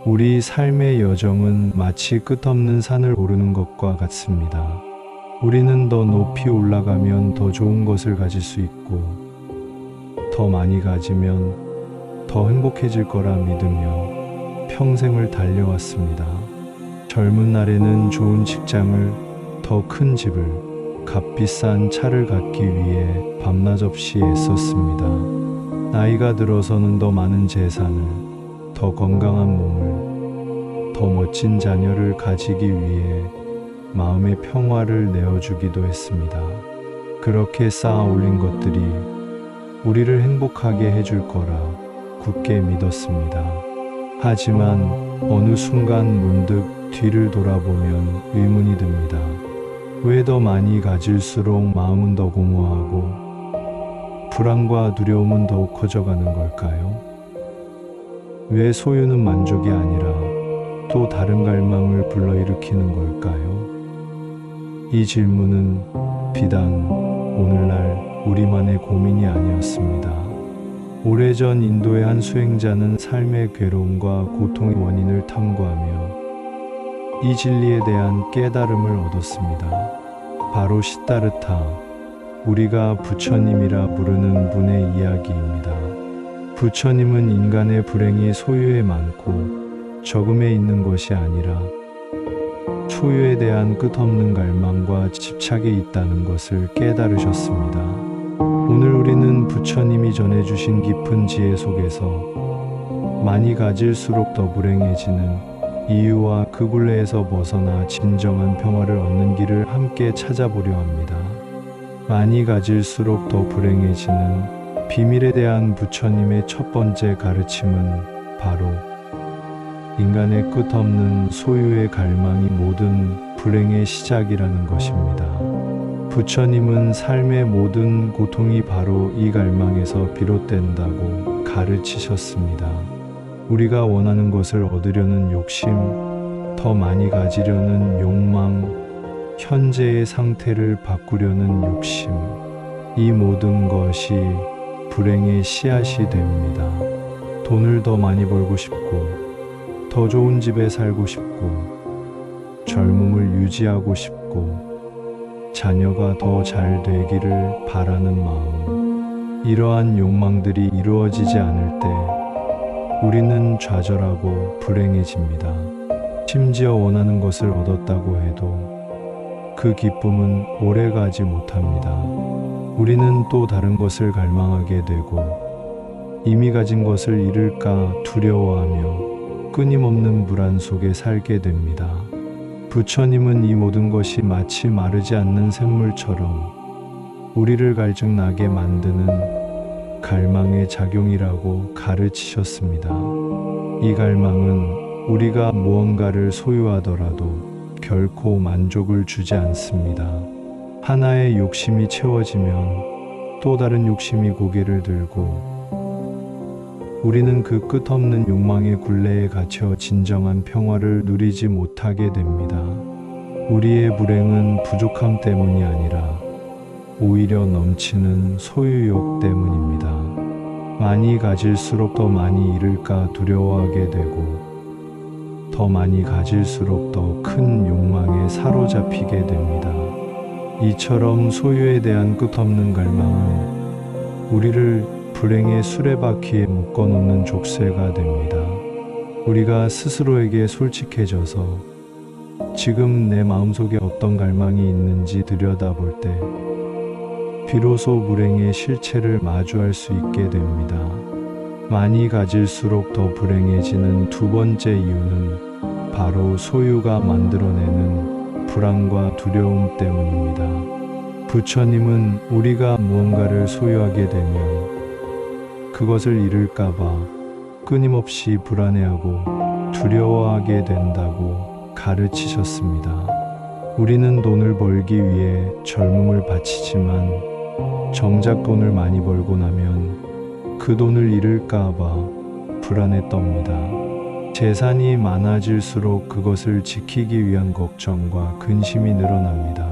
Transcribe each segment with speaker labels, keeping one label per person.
Speaker 1: 우리 삶의 여정은 마치 끝없는 산을 오르는 것과 같습니다. 우리는 더 높이 올라가면 더 좋은 것을 가질 수 있고, 더 많이 가지면 더 행복해질 거라 믿으며 평생을 달려왔습니다. 젊은 날에는 좋은 직장을, 더 큰 집을, 값비싼 차를 갖기 위해 밤낮 없이 애썼습니다. 나이가 들어서는 더 많은 재산을, 더 건강한 몸을, 더 멋진 자녀를 가지기 위해 마음의 평화를 내어주기도 했습니다. 그렇게 쌓아 올린 것들이 우리를 행복하게 해줄 거라 굳게 믿었습니다. 하지만 어느 순간 문득 뒤를 돌아보면 의문이 듭니다. 왜 더 많이 가질수록 마음은 더 공허하고 불안과 두려움은 더욱 커져가는 걸까요? 왜 소유는 만족이 아니라 또 다른 갈망을 불러일으키는 걸까요? 이 질문은 비단 오늘날 우리만의 고민이 아니었습니다. 오래전 인도의 한 수행자는 삶의 괴로움과 고통의 원인을 탐구하며 이 진리에 대한 깨달음을 얻었습니다. 바로 시타르타, 우리가 부처님이라 부르는 분의 이야기입니다. 부처님은 인간의 불행이 소유에 많고 적음에 있는 것이 아니라 소유에 대한 끝없는 갈망과 집착에 있다는 것을 깨달으셨습니다. 오늘 우리는 부처님이 전해주신 깊은 지혜 속에서 많이 가질수록 더 불행해지는 이유와 그 굴레에서 벗어나 진정한 평화를 얻는 길을 함께 찾아보려 합니다. 많이 가질수록 더 불행해지는 비밀에 대한 부처님의 첫 번째 가르침은 바로 인간의 끝없는 소유의 갈망이 모든 불행의 시작이라는 것입니다. 부처님은 삶의 모든 고통이 바로 이 갈망에서 비롯된다고 가르치셨습니다. 우리가 원하는 것을 얻으려는 욕심, 더 많이 가지려는 욕망, 현재의 상태를 바꾸려는 욕심, 이 모든 것이 불행의 씨앗이 됩니다. 돈을 더 많이 벌고 싶고, 더 좋은 집에 살고 싶고, 젊음을 유지하고 싶고, 자녀가 더 잘 되기를 바라는 마음, 이러한 욕망들이 이루어지지 않을 때 우리는 좌절하고 불행해집니다. 심지어 원하는 것을 얻었다고 해도 그 기쁨은 오래가지 못합니다. 우리는 또 다른 것을 갈망하게 되고 이미 가진 것을 잃을까 두려워하며 끊임없는 불안 속에 살게 됩니다. 부처님은 이 모든 것이 마치 마르지 않는 샘물처럼 우리를 갈증나게 만드는 갈망의 작용이라고 가르치셨습니다. 이 갈망은 우리가 무언가를 소유하더라도 결코 만족을 주지 않습니다. 하나의 욕심이 채워지면 또 다른 욕심이 고개를 들고 우리는 그 끝없는 욕망의 굴레에 갇혀 진정한 평화를 누리지 못하게 됩니다. 우리의 불행은 부족함 때문이 아니라 오히려 넘치는 소유욕 때문입니다. 많이 가질수록 더 많이 잃을까 두려워하게 되고 더 많이 가질수록 더 큰 욕망에 사로잡히게 됩니다. 이처럼 소유에 대한 끝없는 갈망은 우리를 불행의 수레바퀴에 묶어놓는 족쇄가 됩니다. 우리가 스스로에게 솔직해져서 지금 내 마음속에 어떤 갈망이 있는지 들여다볼 때 비로소 불행의 실체를 마주할 수 있게 됩니다. 많이 가질수록 더 불행해지는 두 번째 이유는 바로 소유가 만들어내는 불안과 두려움 때문입니다. 부처님은 우리가 무언가를 소유하게 되면 그것을 잃을까봐 끊임없이 불안해하고 두려워하게 된다고 가르치셨습니다. 우리는 돈을 벌기 위해 젊음을 바치지만 정작 돈을 많이 벌고 나면 그 돈을 잃을까봐 불안에 떱니다. 재산이 많아질수록 그것을 지키기 위한 걱정과 근심이 늘어납니다.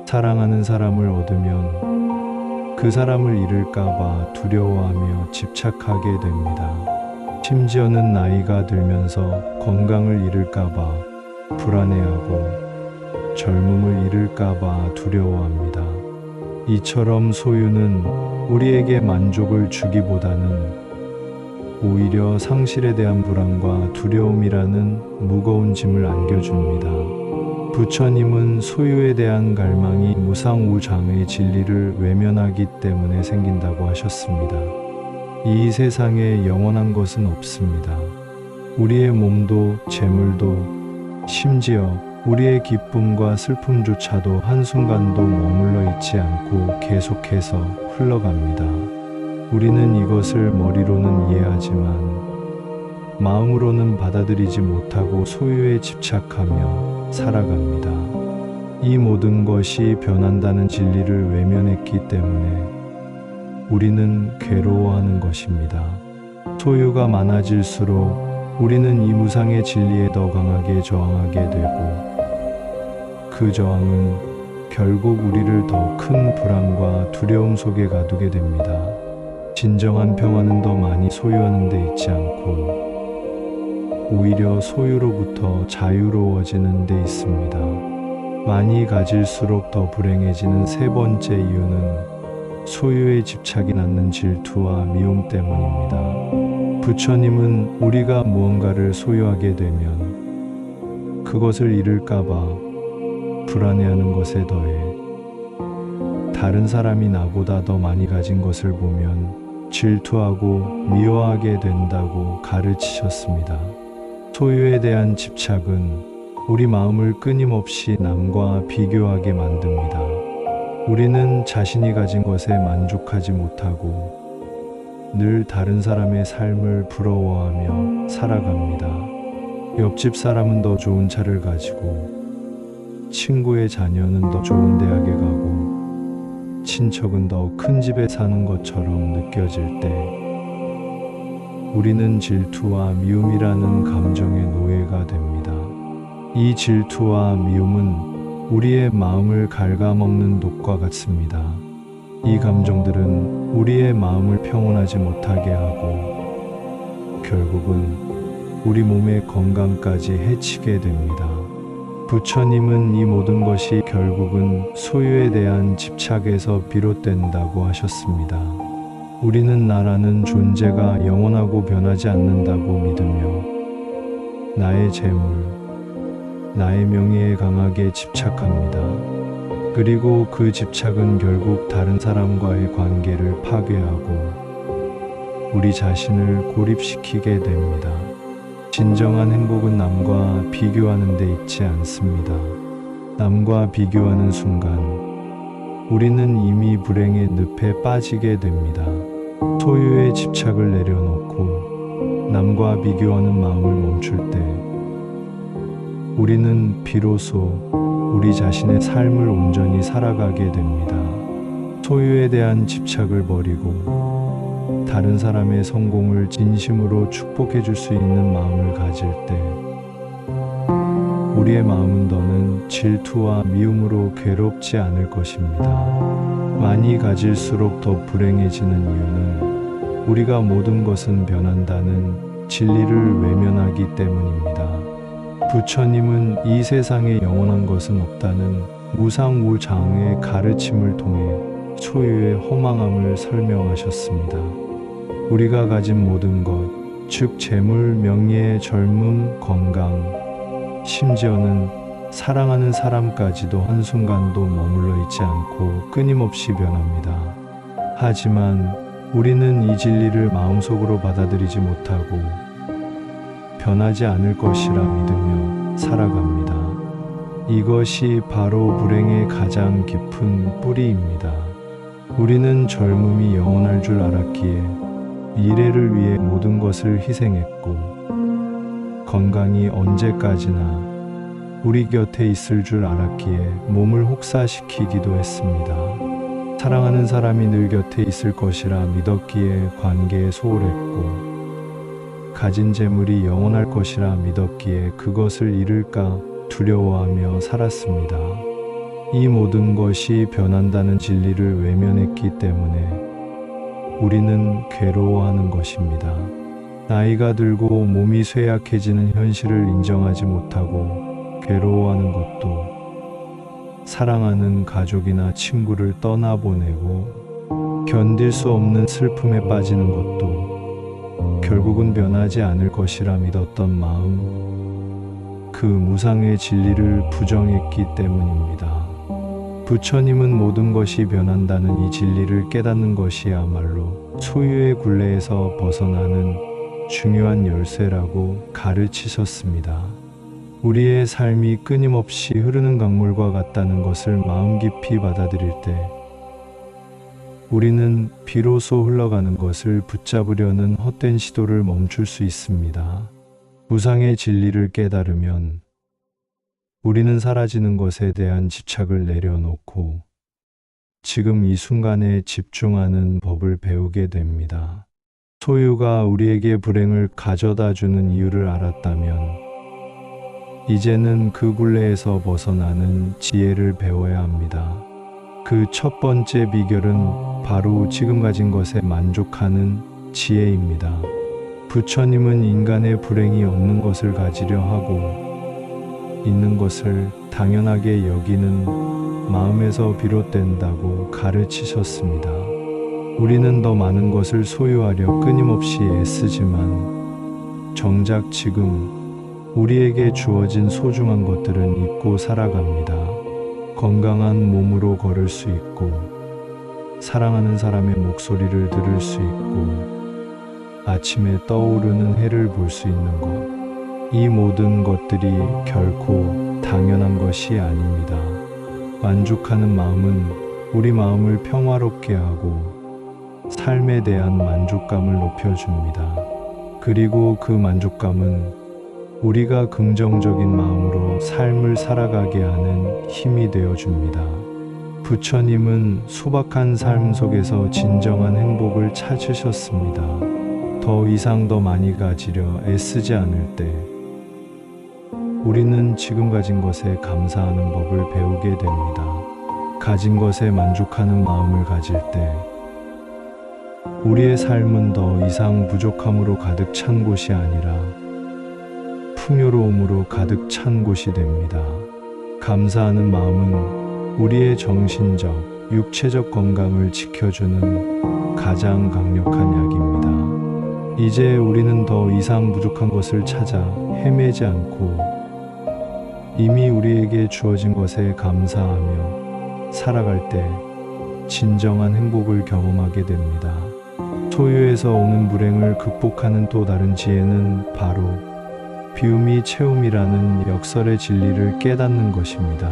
Speaker 1: 사랑하는 사람을 얻으면 그 사람을 잃을까봐 두려워하며 집착하게 됩니다. 심지어는 나이가 들면서 건강을 잃을까봐 불안해하고 젊음을 잃을까봐 두려워합니다. 이처럼 소유는 우리에게 만족을 주기보다는 오히려 상실에 대한 불안과 두려움이라는 무거운 짐을 안겨줍니다. 부처님은 소유에 대한 갈망이 무상우장의 진리를 외면하기 때문에 생긴다고 하셨습니다. 이 세상에 영원한 것은 없습니다. 우리의 몸도 재물도 심지어 우리의 기쁨과 슬픔조차도 한순간도 머물러 있지 않고 계속해서 흘러갑니다. 우리는 이것을 머리로는 이해하지만 마음으로는 받아들이지 못하고 소유에 집착하며 살아갑니다. 이 모든 것이 변한다는 진리를 외면했기 때문에 우리는 괴로워하는 것입니다. 소유가 많아질수록 우리는 이 무상의 진리에 더 강하게 저항하게 되고 그 저항은 결국 우리를 더 큰 불안과 두려움 속에 가두게 됩니다. 진정한 평화는 더 많이 소유하는 데 있지 않고 오히려 소유로부터 자유로워지는 데 있습니다. 많이 가질수록 더 불행해지는 세 번째 이유는 소유에 집착이 낳는 질투와 미움 때문입니다. 부처님은 우리가 무언가를 소유하게 되면 그것을 잃을까봐 불안해하는 것에 더해 다른 사람이 나보다 더 많이 가진 것을 보면 질투하고 미워하게 된다고 가르치셨습니다. 소유에 대한 집착은 우리 마음을 끊임없이 남과 비교하게 만듭니다. 우리는 자신이 가진 것에 만족하지 못하고 늘 다른 사람의 삶을 부러워하며 살아갑니다. 옆집 사람은 더 좋은 차를 가지고 친구의 자녀는 더 좋은 대학에 가고 친척은 더 큰 집에 사는 것처럼 느껴질 때 우리는 질투와 미움이라는 감정의 노예가 됩니다. 이 질투와 미움은 우리의 마음을 갉아먹는 독과 같습니다. 이 감정들은 우리의 마음을 평온하지 못하게 하고 결국은 우리 몸의 건강까지 해치게 됩니다. 부처님은 이 모든 것이 결국은 소유에 대한 집착에서 비롯된다고 하셨습니다. 우리는 나라는 존재가 영원하고 변하지 않는다고 믿으며 나의 재물, 나의 명예에 강하게 집착합니다. 그리고 그 집착은 결국 다른 사람과의 관계를 파괴하고 우리 자신을 고립시키게 됩니다. 진정한 행복은 남과 비교하는 데 있지 않습니다. 남과 비교하는 순간 우리는 이미 불행의 늪에 빠지게 됩니다. 소유의 집착을 내려놓고 남과 비교하는 마음을 멈출 때 우리는 비로소 우리 자신의 삶을 온전히 살아가게 됩니다. 소유에 대한 집착을 버리고 다른 사람의 성공을 진심으로 축복해 줄 수 있는 마음을 가질 때 우리의 마음은 더는 질투와 미움으로 괴롭지 않을 것입니다. 많이 가질수록 더 불행해지는 이유는 우리가 모든 것은 변한다는 진리를 외면하기 때문입니다. 부처님은 이 세상에 영원한 것은 없다는 무상우장의 가르침을 통해 소유의 허망함을 설명하셨습니다. 우리가 가진 모든 것, 즉 재물, 명예, 젊음, 건강, 심지어는 사랑하는 사람까지도 한순간도 머물러 있지 않고 끊임없이 변합니다. 하지만 우리는 이 진리를 마음속으로 받아들이지 못하고 변하지 않을 것이라 믿으며 살아갑니다. 이것이 바로 불행의 가장 깊은 뿌리입니다. 우리는 젊음이 영원할 줄 알았기에 미래를 위해 모든 것을 희생했고 건강이 언제까지나 우리 곁에 있을 줄 알았기에 몸을 혹사시키기도 했습니다. 사랑하는 사람이 늘 곁에 있을 것이라 믿었기에 관계에 소홀했고 가진 재물이 영원할 것이라 믿었기에 그것을 잃을까 두려워하며 살았습니다. 이 모든 것이 변한다는 진리를 외면했기 때문에 우리는 괴로워하는 것입니다. 나이가 들고 몸이 쇠약해지는 현실을 인정하지 못하고 괴로워하는 것도, 사랑하는 가족이나 친구를 떠나보내고 견딜 수 없는 슬픔에 빠지는 것도 결국은 변하지 않을 것이라 믿었던 마음, 그 무상의 진리를 부정했기 때문입니다. 부처님은 모든 것이 변한다는 이 진리를 깨닫는 것이야말로 소유의 굴레에서 벗어나는 중요한 열쇠라고 가르치셨습니다. 우리의 삶이 끊임없이 흐르는 강물과 같다는 것을 마음 깊이 받아들일 때 우리는 비로소 흘러가는 것을 붙잡으려는 헛된 시도를 멈출 수 있습니다. 무상의 진리를 깨달으면 우리는 사라지는 것에 대한 집착을 내려놓고 지금 이 순간에 집중하는 법을 배우게 됩니다. 소유가 우리에게 불행을 가져다 주는 이유를 알았다면 이제는 그 굴레에서 벗어나는 지혜를 배워야 합니다. 그 첫 번째 비결은 바로 지금 가진 것에 만족하는 지혜입니다. 부처님은 인간의 불행이 없는 것을 가지려 하고 있는 것을 당연하게 여기는 마음에서 비롯된다고 가르치셨습니다. 우리는 더 많은 것을 소유하려 끊임없이 애쓰지만 정작 지금 우리에게 주어진 소중한 것들은 잊고 살아갑니다. 건강한 몸으로 걸을 수 있고, 사랑하는 사람의 목소리를 들을 수 있고, 아침에 떠오르는 해를 볼 수 있는 것, 이 모든 것들이 결코 당연한 것이 아닙니다. 만족하는 마음은 우리 마음을 평화롭게 하고 삶에 대한 만족감을 높여줍니다. 그리고 그 만족감은 우리가 긍정적인 마음으로 삶을 살아가게 하는 힘이 되어줍니다. 부처님은 소박한 삶 속에서 진정한 행복을 찾으셨습니다. 더 이상 더 많이 가지려 애쓰지 않을 때 우리는 지금 가진 것에 감사하는 법을 배우게 됩니다. 가진 것에 만족하는 마음을 가질 때 우리의 삶은 더 이상 부족함으로 가득 찬 곳이 아니라 풍요로움으로 가득 찬 곳이 됩니다. 감사하는 마음은 우리의 정신적, 육체적 건강을 지켜주는 가장 강력한 약입니다. 이제 우리는 더 이상 부족한 것을 찾아 헤매지 않고 이미 우리에게 주어진 것에 감사하며 살아갈 때 진정한 행복을 경험하게 됩니다. 소유에서 오는 불행을 극복하는 또 다른 지혜는 바로 비움이 채움이라는 역설의 진리를 깨닫는 것입니다.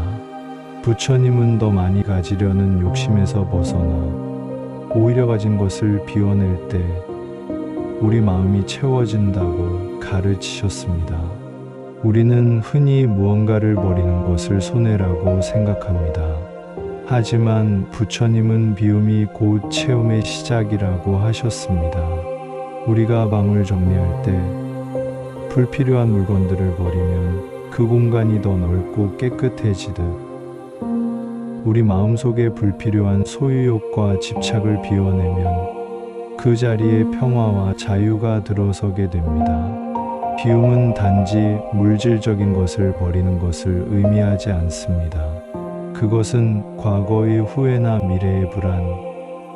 Speaker 1: 부처님은 더 많이 가지려는 욕심에서 벗어나 오히려 가진 것을 비워낼 때 우리 마음이 채워진다고 가르치셨습니다. 우리는 흔히 무언가를 버리는 것을 손해라고 생각합니다. 하지만 부처님은 비움이 곧 채움의 시작이라고 하셨습니다. 우리가 방을 정리할 때 불필요한 물건들을 버리면 그 공간이 더 넓고 깨끗해지듯 우리 마음속에 불필요한 소유욕과 집착을 비워내면 그 자리에 평화와 자유가 들어서게 됩니다. 비움은 단지 물질적인 것을 버리는 것을 의미하지 않습니다. 그것은 과거의 후회나 미래의 불안,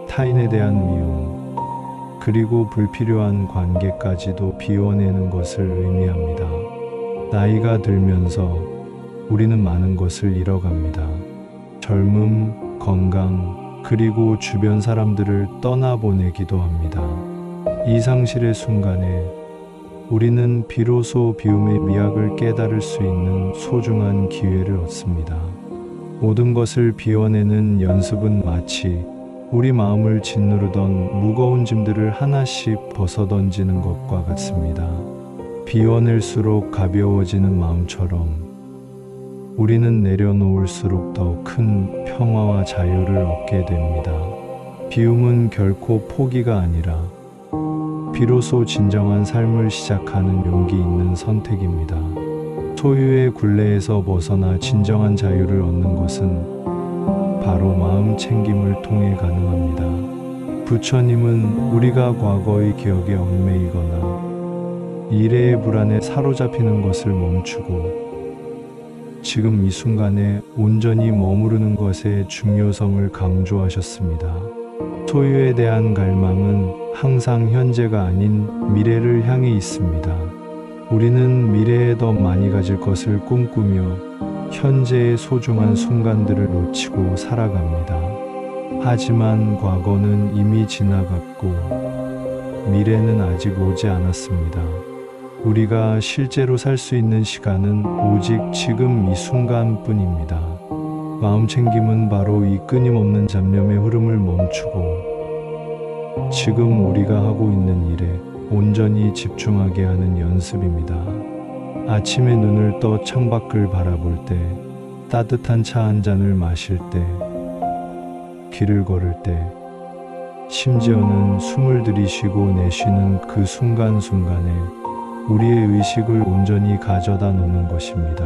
Speaker 1: 타인에 대한 미움, 그리고 불필요한 관계까지도 비워내는 것을 의미합니다. 나이가 들면서 우리는 많은 것을 잃어갑니다. 젊음, 건강, 그리고 주변 사람들을 떠나보내기도 합니다. 이 상실의 순간에 우리는 비로소 비움의 미학을 깨달을 수 있는 소중한 기회를 얻습니다. 모든 것을 비워내는 연습은 마치 우리 마음을 짓누르던 무거운 짐들을 하나씩 벗어던지는 것과 같습니다. 비워낼수록 가벼워지는 마음처럼 우리는 내려놓을수록 더 큰 평화와 자유를 얻게 됩니다. 비움은 결코 포기가 아니라 비로소 진정한 삶을 시작하는 용기 있는 선택입니다. 소유의 굴레에서 벗어나 진정한 자유를 얻는 것은 바로 마음 챙김을 통해 가능합니다. 부처님은 우리가 과거의 기억에 얽매이거나 미래의 불안에 사로잡히는 것을 멈추고 지금 이 순간에 온전히 머무르는 것의 중요성을 강조하셨습니다. 소유에 대한 갈망은 항상 현재가 아닌 미래를 향해 있습니다. 우리는 미래에 더 많이 가질 것을 꿈꾸며 현재의 소중한 순간들을 놓치고 살아갑니다. 하지만 과거는 이미 지나갔고 미래는 아직 오지 않았습니다. 우리가 실제로 살 수 있는 시간은 오직 지금 이 순간뿐입니다. 마음챙김은 바로 이 끊임없는 잡념의 흐름을 멈추고 지금 우리가 하고 있는 일에 온전히 집중하게 하는 연습입니다. 아침에 눈을 떠 창밖을 바라볼 때, 따뜻한 차 한 잔을 마실 때, 길을 걸을 때, 심지어는 숨을 들이쉬고 내쉬는 그 순간순간에 우리의 의식을 온전히 가져다 놓는 것입니다.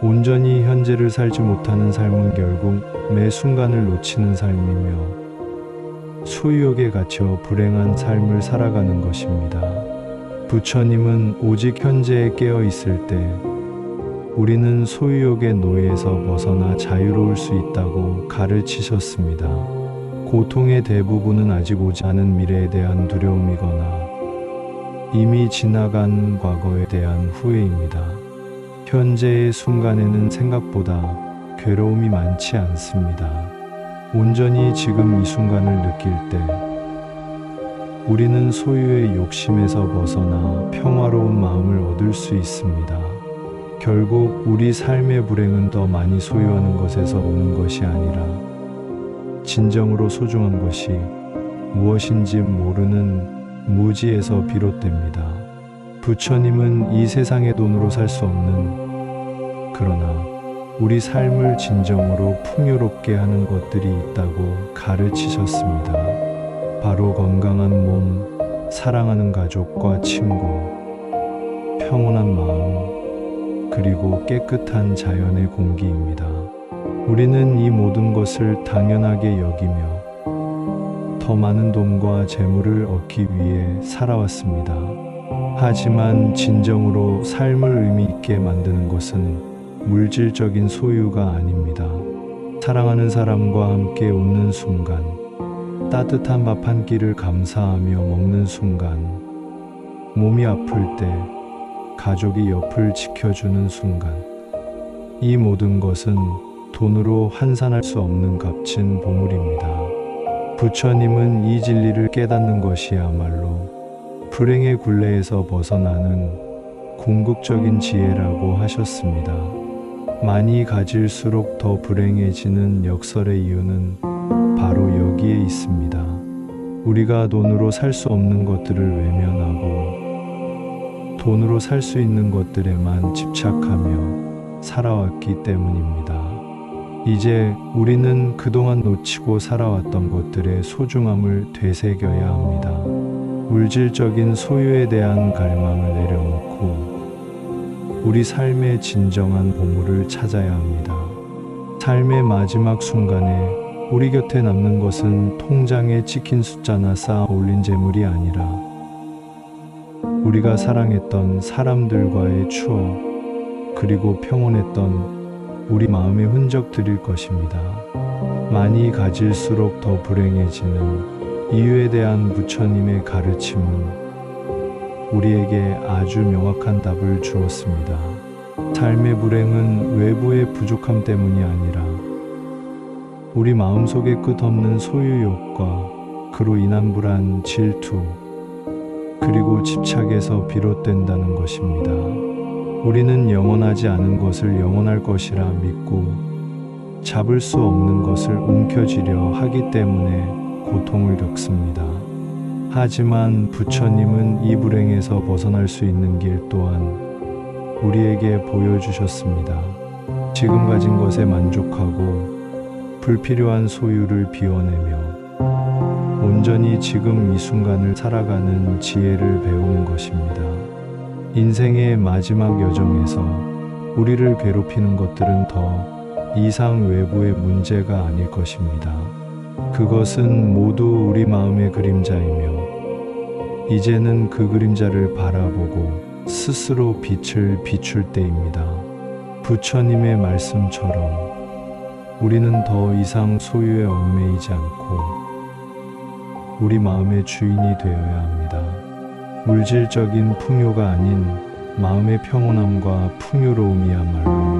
Speaker 1: 온전히 현재를 살지 못하는 삶은 결국 매 순간을 놓치는 삶이며 소유욕에 갇혀 불행한 삶을 살아가는 것입니다. 부처님은 오직 현재에 깨어 있을 때 우리는 소유욕의 노예에서 벗어나 자유로울 수 있다고 가르치셨습니다. 고통의 대부분은 아직 오지 않은 미래에 대한 두려움이거나 이미 지나간 과거에 대한 후회입니다. 현재의 순간에는 생각보다 괴로움이 많지 않습니다. 온전히 지금 이 순간을 느낄 때 우리는 소유의 욕심에서 벗어나 평화로운 마음을 얻을 수 있습니다. 결국 우리 삶의 불행은 더 많이 소유하는 것에서 오는 것이 아니라 진정으로 소중한 것이 무엇인지 모르는 무지에서 비롯됩니다. 부처님은 이 세상의 돈으로 살 수 없는, 그러나 우리 삶을 진정으로 풍요롭게 하는 것들이 있다고 가르치셨습니다. 바로 건강한 몸, 사랑하는 가족과 친구, 평온한 마음, 그리고 깨끗한 자연의 공기입니다. 우리는 이 모든 것을 당연하게 여기며 더 많은 돈과 재물을 얻기 위해 살아왔습니다. 하지만 진정으로 삶을 의미 있게 만드는 것은 물질적인 소유가 아닙니다. 사랑하는 사람과 함께 웃는 순간, 따뜻한 밥 한 끼를 감사하며 먹는 순간, 몸이 아플 때 가족이 옆을 지켜주는 순간, 이 모든 것은 돈으로 환산할 수 없는 값진 보물입니다. 부처님은 이 진리를 깨닫는 것이야말로 불행의 굴레에서 벗어나는 궁극적인 지혜라고 하셨습니다. 많이 가질수록 더 불행해지는 역설의 이유는 바로 여기에 있습니다. 우리가 돈으로 살 수 없는 것들을 외면하고 돈으로 살 수 있는 것들에만 집착하며 살아왔기 때문입니다. 이제 우리는 그동안 놓치고 살아왔던 것들의 소중함을 되새겨야 합니다. 물질적인 소유에 대한 갈망을 내려놓고 우리 삶의 진정한 보물을 찾아야 합니다. 삶의 마지막 순간에 우리 곁에 남는 것은 통장에 찍힌 숫자나 쌓아 올린 재물이 아니라 우리가 사랑했던 사람들과의 추억, 그리고 평온했던 우리 마음의 흔적들일 것입니다. 많이 가질수록 더 불행해지는 이유에 대한 부처님의 가르침은 우리에게 아주 명확한 답을 주었습니다. 삶의 불행은 외부의 부족함 때문이 아니라 우리 마음속의 끝없는 소유욕과 그로 인한 불안, 질투, 그리고 집착에서 비롯된다는 것입니다. 우리는 영원하지 않은 것을 영원할 것이라 믿고 잡을 수 없는 것을 움켜쥐려 하기 때문에 고통을 겪습니다. 하지만 부처님은 이 불행에서 벗어날 수 있는 길 또한 우리에게 보여주셨습니다. 지금 가진 것에 만족하고 불필요한 소유를 비워내며 온전히 지금 이 순간을 살아가는 지혜를 배우는 것입니다. 인생의 마지막 여정에서 우리를 괴롭히는 것들은 더 이상 외부의 문제가 아닐 것입니다. 그것은 모두 우리 마음의 그림자이며 이제는 그 그림자를 바라보고 스스로 빛을 비출 때입니다. 부처님의 말씀처럼 우리는 더 이상 소유에 얽매이지 않고 우리 마음의 주인이 되어야 합니다. 물질적인 풍요가 아닌 마음의 평온함과 풍요로움이야말로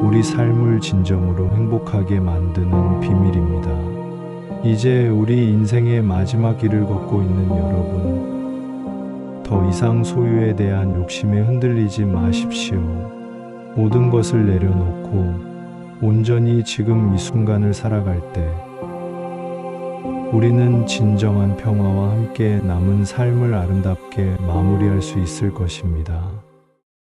Speaker 1: 우리 삶을 진정으로 행복하게 만드는 비밀입니다. 이제 우리 인생의 마지막 길을 걷고 있는 여러분, 더 이상 소유에 대한 욕심에 흔들리지 마십시오. 모든 것을 내려놓고 온전히 지금 이 순간을 살아갈 때 우리는 진정한 평화와 함께 남은 삶을 아름답게 마무리할 수 있을 것입니다.